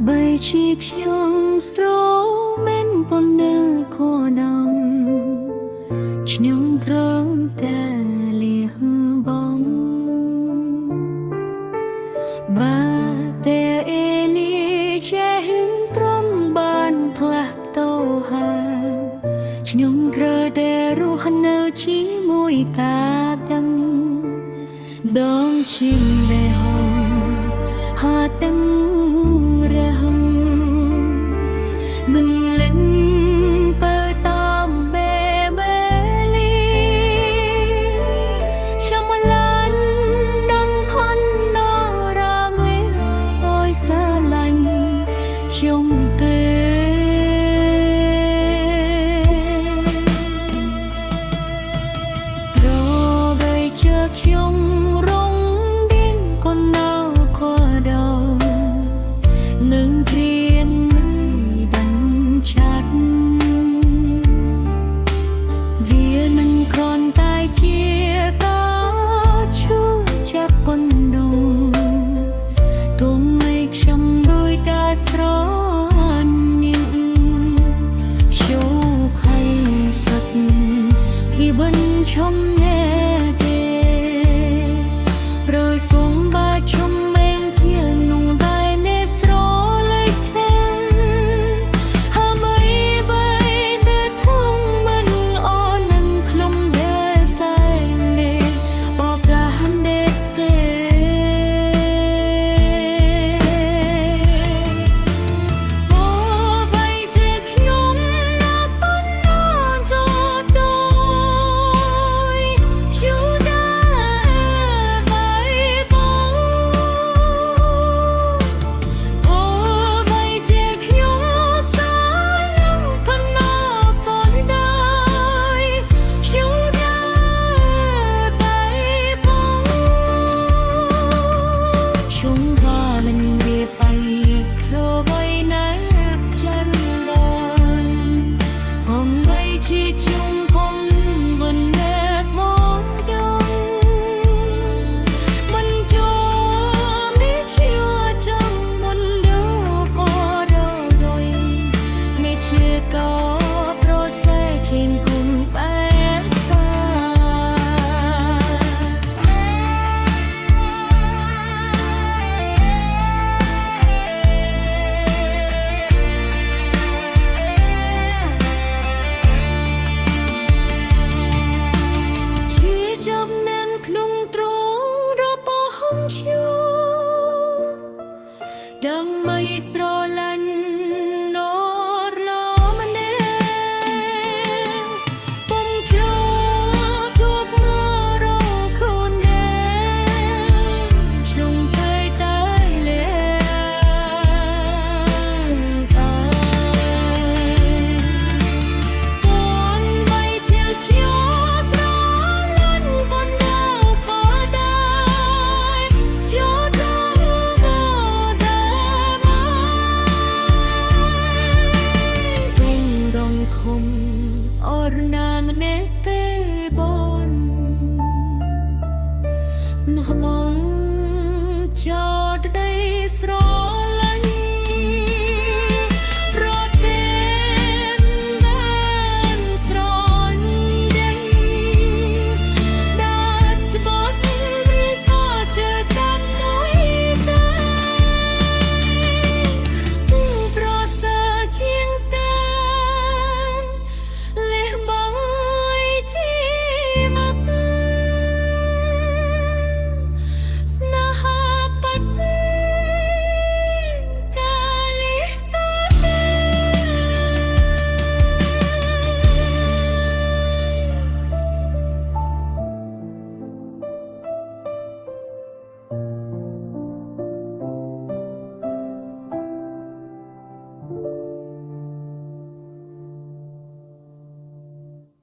បីជាខ្ញុំស្រមែនប៉ុណ្ណាក៏ដំខ្ញុំព្រមតែលះបង់បាតែអេលីចេះត្រង់បានផ្លាស់តោហាខ្ញុំត្រូវតែរស់នៅជាមួយតាទាំងដងជារហងហាទាំងរហងមិនលិនបើតាមបេបេលីខ្ញុំឡានដំខននរ៉ាមេអើយសាឡាញ់ខ្ញុំទេខ្ញុំរងឌៀងក៏នៅក៏ដល់នឹងព្រៀនបញ្ឆាត់វានឹងគ្រាន់តែជាការជួយចាប់បណ្ដូងទុំឲ្យខ្ញុំដូចតែស្រនាងចូលខៃសឹកពីបញ្ឈំណែសូមបាជុំមែនជានុងតែនេះស្រលេចខាងហើយបីតែធំមិនអនឹងខ្ញុំដែលសែងនេះបបកានទេអូបីជាខ្ញុំណាប៉ុណ្ណោះទៅជួដើម្បីស្រឡាញ់